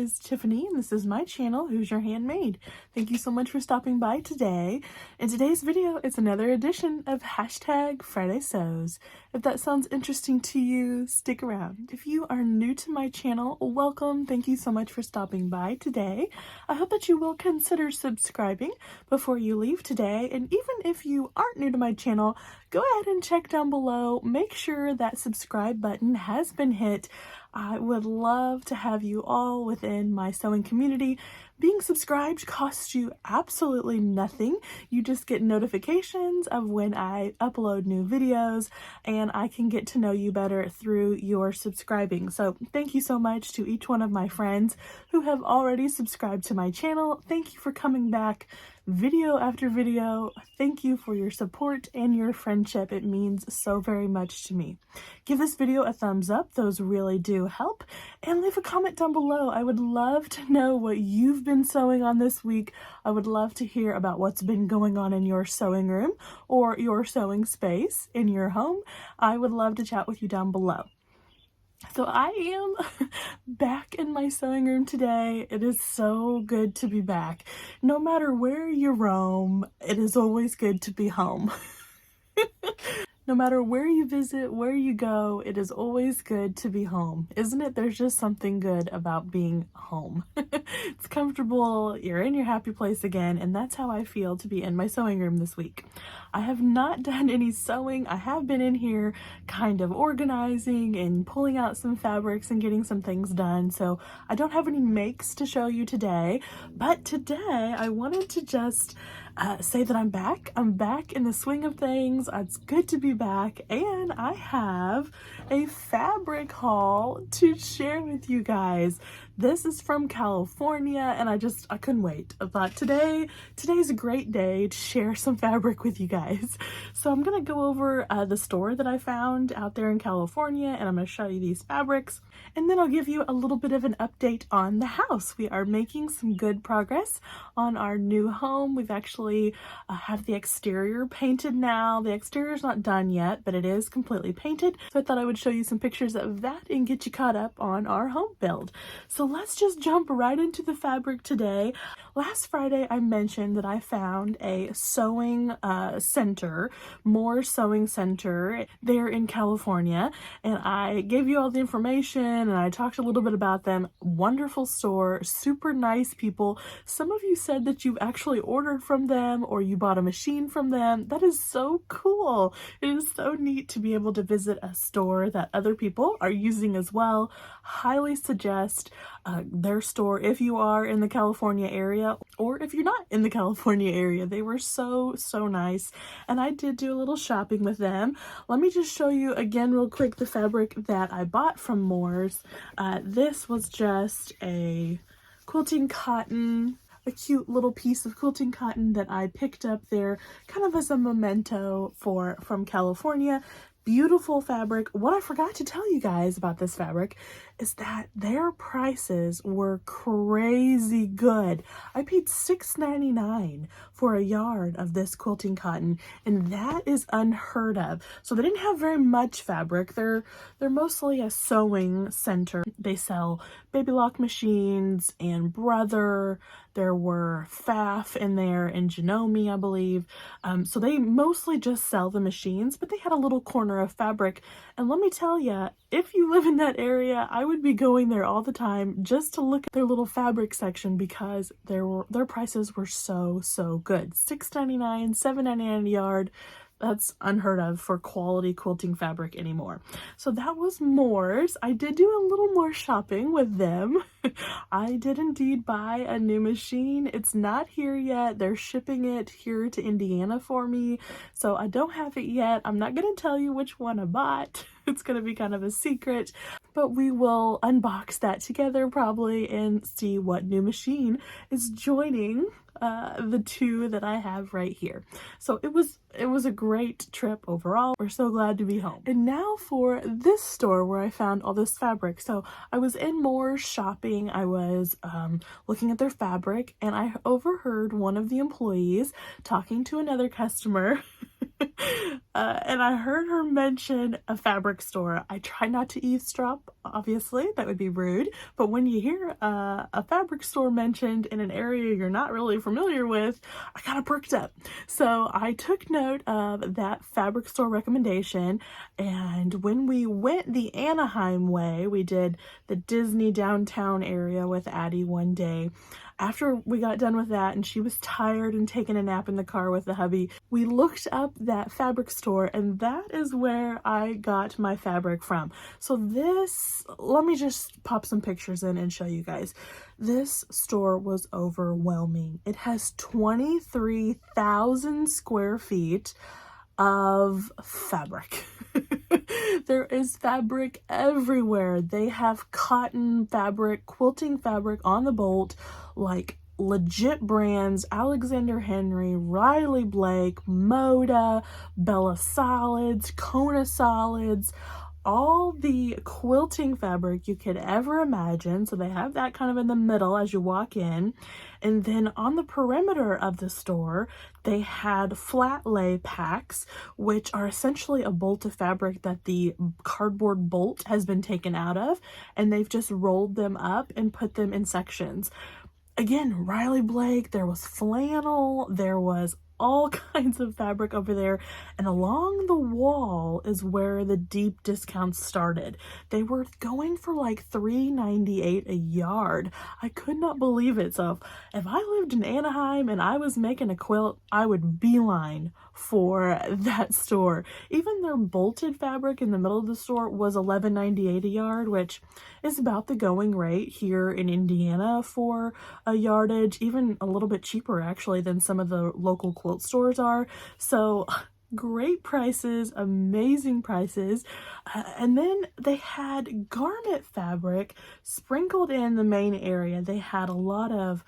is Tiffany, and this is my channel, Who's Your Handmaid. Thank you so much for stopping by today. In today's video, it's another edition of Hashtag Friday Sews. If that sounds interesting to you, stick around. If you are new to my channel, welcome. Thank you so much for stopping by today. I hope that you will consider subscribing before you leave today, and even if you aren't new to my channel, go ahead and check down below. Make sure that subscribe button has been hit. I would love to have you all within my sewing community. Being subscribed costs you absolutely nothing. You just get notifications of when I upload new videos, and I can get to know you better through your subscribing. So thank you so much to each one of my friends who have already subscribed to my channel. Thank you for coming back video after video. Thank you for your support and your friendship. It means so very much to me. Give this video a thumbs up. Those really do help. And leave a comment down below. I would love to know what you've been sewing on this week. I would love to hear about what's been going on in your sewing room or your sewing space in your home. I would love to chat with you down below. So I am back in my sewing room today. It is so good to be back. No matter where you roam, it is always good to be home. No matter where you visit, where you go, it is always good to be home. Isn't it? There's just something good about being home. It's comfortable, you're in your happy place again, and that's how I feel to be in my sewing room this week. I have not done any sewing. I have been in here kind of organizing and pulling out some fabrics and getting some things done, so I don't have any makes to show you today, but today I wanted to just say that I'm back. I'm back in the swing of things. It's good to be back, and I have a fabric haul to share with you guys. This is from California, and I couldn't wait. I thought today's a great day to share some fabric with you guys. So I'm gonna go over the store that I found out there in California, and I'm gonna show you these fabrics, and then I'll give you a little bit of an update on the house. We are making some good progress on our new home. We've actually have the exterior painted now. The exterior's not done yet, but it is completely painted. So I thought I would show you some pictures of that and get you caught up on our home build. So let's just jump right into the fabric today. Last Friday, I mentioned that I found a sewing center, Moore Sewing Center there in California, and I gave you all the information and I talked a little bit about them. Wonderful store, super nice people. Some of you said that you actually ordered from them or you bought a machine from them. That is so cool. It is so neat to be able to visit a store that other people are using as well. Highly suggest their store if you are in the California area or if you're not in the California area. They were so nice, and I did do a little shopping with them. Let me just show you again real quick the fabric that I bought from Moore's. This was just a quilting cotton, a cute little piece of quilting cotton that I picked up there kind of as a memento from California. Beautiful fabric. What I forgot to tell you guys about this fabric is that their prices were crazy good. I paid $6.99 for a yard of this quilting cotton, and that is unheard of. So they didn't have very much fabric. They're mostly a sewing center. They sell baby lock machines and Brother. There were Pfaff in there and Janome, I believe. So they mostly just sell the machines, but they had a little corner of fabric. And let me tell you, if you live in that area, I would be going there all the time just to look at their little fabric section because their prices were so good. $6.99, $7.99 a yard. That's unheard of for quality quilting fabric anymore. So that was Moore's. I did do a little more shopping with them. I did indeed buy a new machine. It's not here yet. They're shipping it here to Indiana for me. So I don't have it yet. I'm not going to tell you which one I bought. It's going to be kind of a secret, but we will unbox that together probably and see what new machine is joining the two that I have right here. So it was a great trip overall. We're so glad to be home. And now for this store where I found all this fabric. So I was in Moore's shopping. I was looking at their fabric, and I overheard one of the employees talking to another customer And I heard her mention a fabric store. I try not to eavesdrop, obviously, that would be rude, but when you hear a fabric store mentioned in an area you're not really familiar with, I kind of perked up. So I took note of that fabric store recommendation, and when we went the Anaheim way, we did the Disney downtown area with Addie one day. After we got done with that and she was tired and taking a nap in the car with the hubby, we looked up that fabric store, and that is where I got my fabric from. So this, let me just pop some pictures in and show you guys. This store was overwhelming. It has 23,000 square feet of fabric. There is fabric everywhere. They have cotton fabric, quilting fabric on the bolt, like legit brands: Alexander Henry, Riley Blake, Moda, Bella Solids, Kona Solids, all the quilting fabric you could ever imagine. So they have that kind of in the middle as you walk in. And then on the perimeter of the store, they had flat lay packs, which are essentially a bolt of fabric that the cardboard bolt has been taken out of, and they've just rolled them up and put them in sections. Again, Riley Blake, there was flannel, there was all kinds of fabric over there, and along the wall is where the deep discounts started. They were going for like $3.98 a yard. I could not believe it. So if I lived in Anaheim and I was making a quilt, I would beeline for that store. Even their bolted fabric in the middle of the store was $11.98 a yard, which is about the going rate here in Indiana for a yardage, even a little bit cheaper actually than some of the local quilt stores are. So great prices, amazing prices. And then they had garment fabric sprinkled in the main area. They had a lot of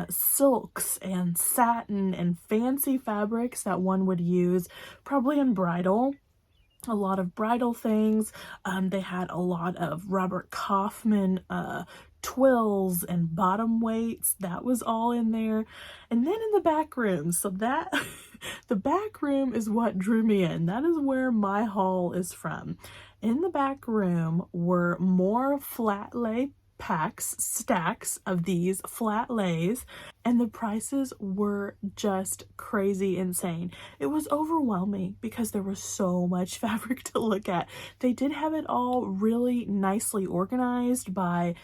silks and satin and fancy fabrics that one would use probably in bridal. A lot of bridal things. They had a lot of Robert Kaufman twills and bottom weights. That was all in there. And then in the back room, so that the back room is what drew me in. That is where my haul is from. In the back room were more flat lay packs, stacks of these flat lays, and the prices were just crazy insane. It was overwhelming because there was so much fabric to look at. They did have it all really nicely organized by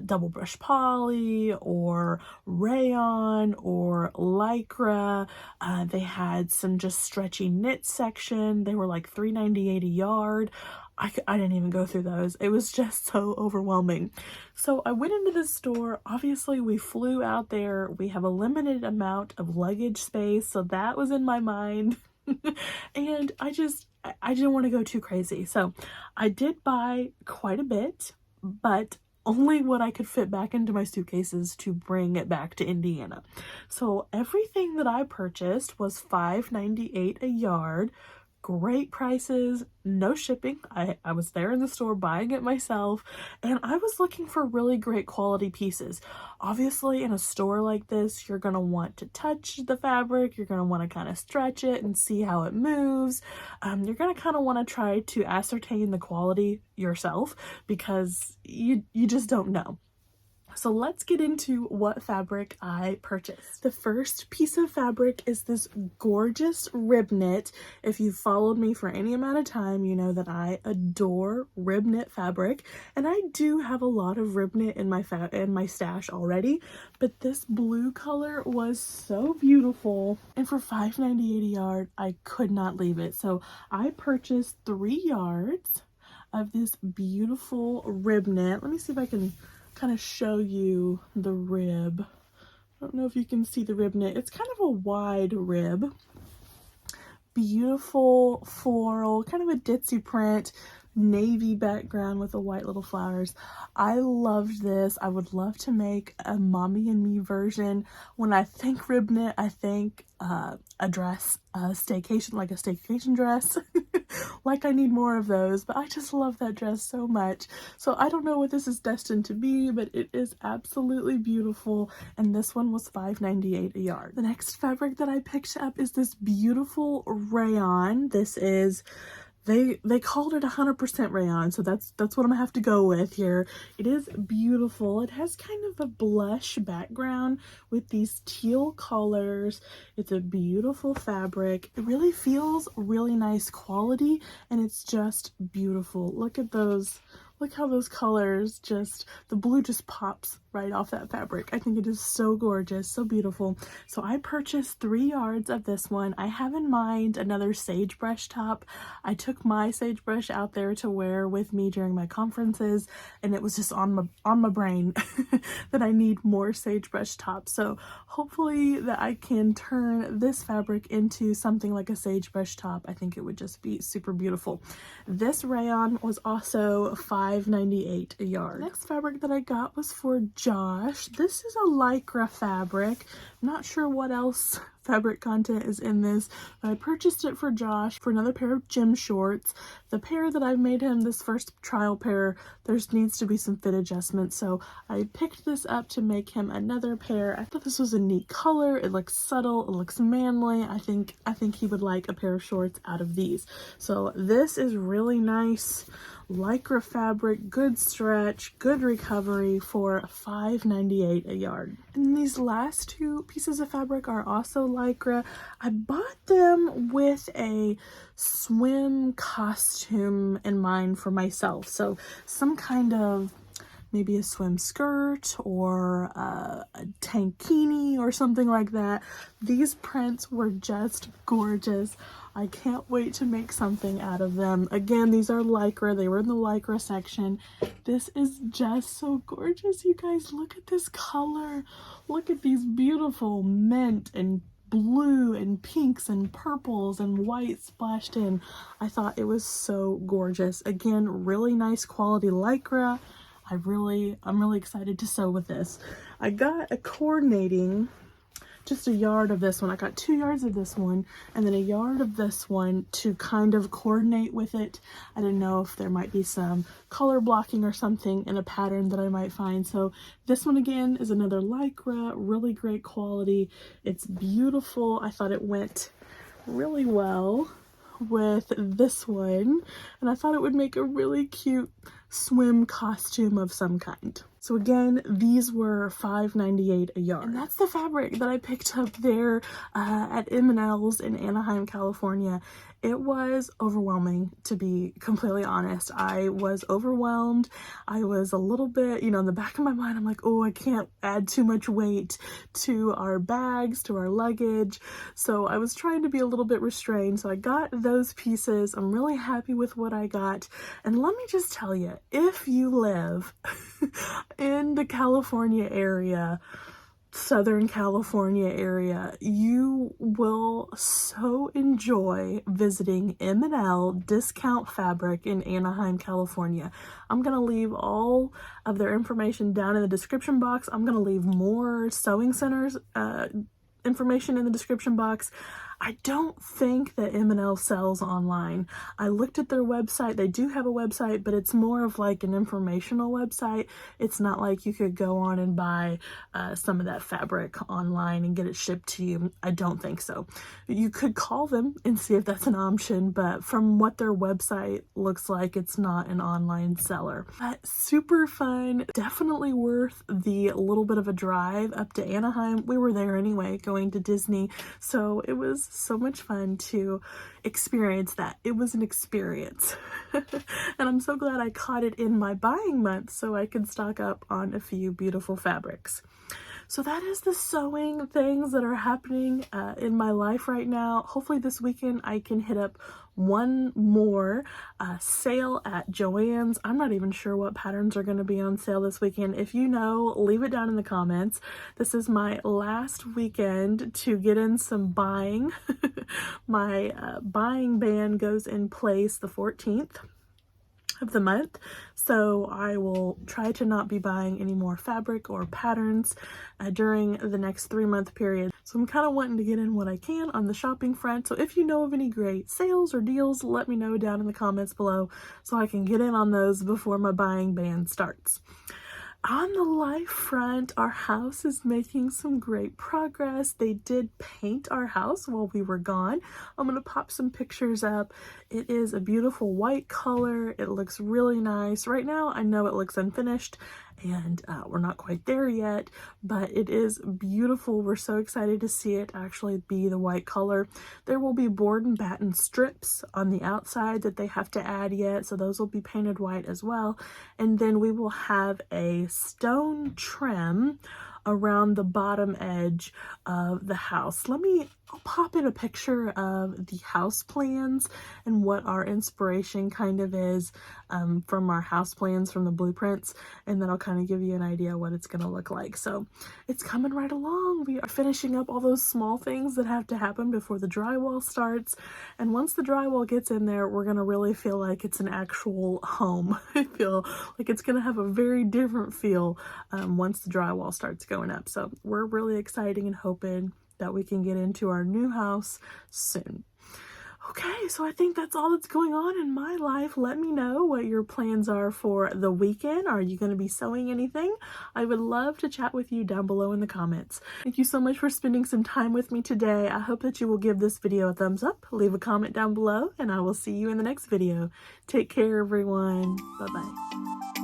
double brush poly or rayon or lycra. They had some just stretchy knit section. They were like $3.98 a yard. I didn't even go through those. It was just so overwhelming. So I went into the store. Obviously, we flew out there. We have a limited amount of luggage space, so that was in my mind. And I didn't want to go too crazy. So I did buy quite a bit, but only what I could fit back into my suitcases to bring it back to Indiana. So everything that I purchased was $5.98 a yard. Great prices, no shipping. I was there in the store buying it myself, and I was looking for really great quality pieces. Obviously, in a store like this, you're going to want to touch the fabric. You're going to want to kind of stretch it and see how it moves. You're going to kind of want to try to ascertain the quality yourself because you just don't know. So let's get into what fabric I purchased. The first piece of fabric is this gorgeous rib knit. If you've followed me for any amount of time, you know that I adore rib knit fabric, and I do have a lot of rib knit in my stash already, but this blue color was so beautiful, and for $5.98 a yard, I could not leave it. So I purchased 3 yards of this beautiful rib knit. Let me see if I can kind of show you the rib. I don't know if you can see the rib knit. It's kind of a wide rib. Beautiful floral, kind of a ditzy print, navy background with the white little flowers. I loved this. I would love to make a mommy and me version. When I think rib knit, I think a dress, a staycation, like a staycation dress. Like I need more of those, but I just love that dress so much. So I don't know what this is destined to be, but it is absolutely beautiful. And this one was $5.98 a yard. The next fabric that I picked up is this beautiful rayon. This is, they called it 100% rayon, so that's what I'm gonna have to go with here. It is beautiful. It has kind of a blush background with these teal colors. It's a beautiful fabric. It really feels really nice quality, and it's just beautiful. Look at those. Look how those colors just, the blue just pops right off that fabric. I think it is so gorgeous, so beautiful. So I purchased 3 yards of this one. I have in mind another sagebrush top. I took my sagebrush out there to wear with me during my conferences, and it was just on my brain that I need more sagebrush tops. So hopefully that I can turn this fabric into something like a sagebrush top. I think it would just be super beautiful. This rayon was also $5.98 a yard. The next fabric that I got was for Josh. This is a lycra fabric. I'm not sure what else fabric content is in this, but I purchased it for Josh for another pair of gym shorts. The pair that I made him, this first trial pair, there needs to be some fit adjustments, so I picked this up to make him another pair. I thought this was a neat color. It looks subtle, it looks manly. I think he would like a pair of shorts out of these. So this is really nice lycra fabric, good stretch, good recovery for $5.98 a yard. And these last 2 pieces of fabric are also lycra. I bought them with a swim costume in mind for myself. So some kind of, maybe a swim skirt or a tankini or something like that. These prints were just gorgeous. I can't wait to make something out of them. Again, these are lycra. They were in the lycra section. This is just so gorgeous, you guys. Look at this color. Look at these beautiful mint and blue and pinks and purples and white splashed in. I thought it was so gorgeous. Again, really nice quality lycra. I'm really excited to sew with this. I got a coordinating, just a yard of this one. I got 2 yards of this one and then a yard of this one to kind of coordinate with it. I didn't know if there might be some color blocking or something in a pattern that I might find. So this one again is another lycra, really great quality. It's beautiful. I thought it went really well with this one, and I thought it would make a really cute swim costume of some kind. So again, these were $5.98 a yard. And that's the fabric that I picked up there at M&L's in Anaheim, California. It was overwhelming, to be completely honest. I was overwhelmed. I was a little bit, in the back of my mind, I'm like, oh, I can't add too much weight to our bags, to our luggage. So I was trying to be a little bit restrained. So I got those pieces. I'm really happy with what I got. And let me just tell you, if you live in the California area, Southern California area, you will so enjoy visiting M&L Discount Fabric in Anaheim, California. I'm going to leave all of their information down in the description box. I'm going to leave more sewing centers information in the description box. I don't think that M&L sells online. I looked at their website. They do have a website, but it's more of like an informational website. It's not like you could go on and buy some of that fabric online and get it shipped to you. I don't think so. You could call them and see if that's an option, but from what their website looks like, it's not an online seller. But super fun. Definitely worth the little bit of a drive up to Anaheim. We were there anyway, going to Disney, so it was so much fun to experience that. It was an experience. And I'm so glad I caught it in my buying month so I could stock up on a few beautiful fabrics. So that is the sewing things that are happening in my life right now. Hopefully this weekend I can hit up one more sale at Joann's. I'm not even sure what patterns are going to be on sale this weekend. If you know, leave it down in the comments. This is my last weekend to get in some buying. My buying ban goes in place the 14th. of the month, so I will try to not be buying any more fabric or patterns during the next 3-month period. So I'm kind of wanting to get in what I can on the shopping front. So if you know of any great sales or deals, let me know down in the comments below so I can get in on those before my buying ban starts. On the life front, our house is making some great progress. They did paint our house while we were gone. I'm going to pop some pictures up. It is a beautiful white color. It looks really nice. Right now, I know it looks unfinished and we're not quite there yet, but it is beautiful. We're so excited to see it actually be the white color. There will be board and batten strips on the outside that they have to add yet, so those will be painted white as well. And then we will have a stone trim around the bottom edge of the house. I'll pop in a picture of the house plans and what our inspiration kind of is from our house plans, from the blueprints, and then I'll kind of give you an idea what it's going to look like. So it's coming right along. We are finishing up all those small things that have to happen before the drywall starts, and once the drywall gets in there, we're going to really feel like it's an actual home. I feel like it's going to have a very different feel once the drywall starts going up. So we're really excited and hoping that we can get into our new house soon. Okay, so I think that's all that's going on in my life. Let me know what your plans are for the weekend. Are you going to be sewing anything? I would love to chat with you down below in the comments. Thank you so much for spending some time with me today. I hope that you will give this video a thumbs up, leave a comment down below, and I will see you in the next video. Take care, everyone. Bye-bye.